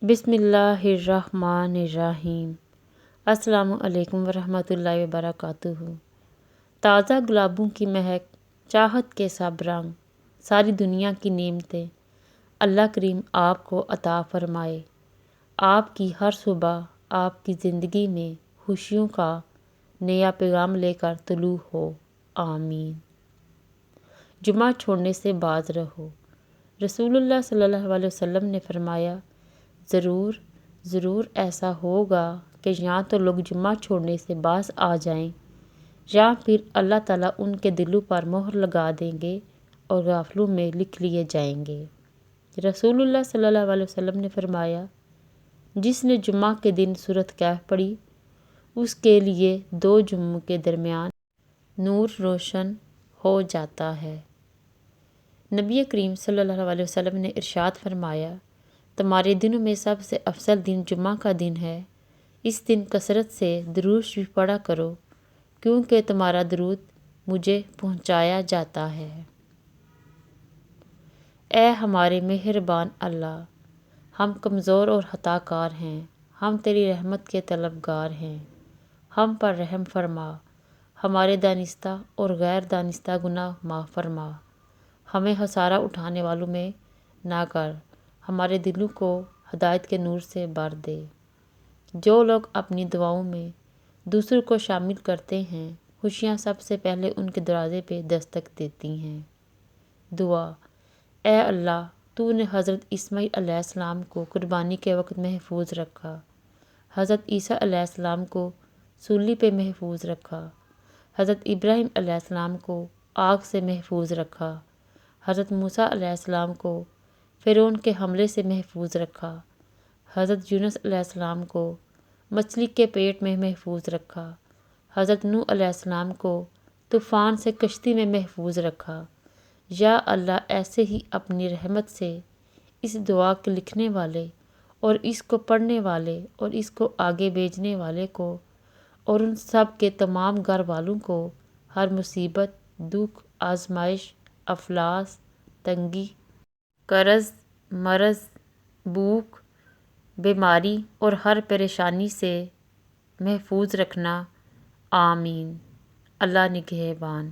بسم اللہ الرحمن الرحیم۔ السلام علیکم ورحمۃ اللہ وبرکاتہ۔ تازہ گلابوں کی مہک، چاہت کے سب رنگ، ساری دنیا کی نعمتیں اللہ کریم آپ کو عطا فرمائے۔ آپ کی ہر صبح آپ کی زندگی میں خوشیوں کا نیا پیغام لے کر طلوع ہو، آمین۔ جمعہ چھوڑنے سے باز رہو۔ رسول اللہ صلی اللہ علیہ وسلم نے فرمایا، ضرور ضرور ایسا ہوگا کہ یا تو لوگ جمعہ چھوڑنے سے باز آ جائیں یا پھر اللہ تعالیٰ ان کے دلوں پر مہر لگا دیں گے اور غافلوں میں لکھ لیے جائیں گے۔ رسول اللہ صلی اللہ علیہ وسلم نے فرمایا، جس نے جمعہ کے دن سورۃ کہف پڑھی اس کے لیے 2 جمعوں کے درمیان نور روشن ہو جاتا ہے۔ نبی کریم صلی اللہ علیہ وسلم نے ارشاد فرمایا، تمہارے دنوں میں سب سے افضل دن جمعہ کا دن ہے۔ اس دن کثرت سے درود شریف پڑھا کرو کیونکہ تمہارا درود مجھے پہنچایا جاتا ہے۔ اے ہمارے مہربان اللہ، ہم کمزور اور خطا کار ہیں، ہم تیری رحمت کے طلبگار ہیں، ہم پر رحم فرما، ہمارے دانستہ اور غیر دانستہ گناہ معاف فرما، ہمیں خسارہ اٹھانے والوں میں نہ کر، ہمارے دلوں کو ہدایت کے نور سے بھر دے۔ جو لوگ اپنی دعاؤں میں دوسروں کو شامل کرتے ہیں، خوشیاں سب سے پہلے ان کے دروازے پہ دستک دیتی ہیں۔ دعا: اے اللہ، تو نے حضرت اسماعیل علیہ السلام کو قربانی کے وقت محفوظ رکھا، حضرت عیسیٰ علیہ السلام کو سولی پہ محفوظ رکھا، حضرت ابراہیم علیہ السلام کو آگ سے محفوظ رکھا، حضرت موسیٰ علیہ السلام کو فرعون کے حملے سے محفوظ رکھا، حضرت یونس علیہ السلام کو مچھلی کے پیٹ میں محفوظ رکھا، حضرت نوح علیہ السلام کو طوفان سے کشتی میں محفوظ رکھا۔ یا اللہ، ایسے ہی اپنی رحمت سے اس دعا کے لکھنے والے اور اس کو پڑھنے والے اور اس کو آگے بھیجنے والے کو اور ان سب کے تمام گھر والوں کو ہر مصیبت، دکھ، آزمائش، افلاس، تنگی، قرض، مرض، بھوک، بیماری اور ہر پریشانی سے محفوظ رکھنا، آمین۔ اللہ نگہبان۔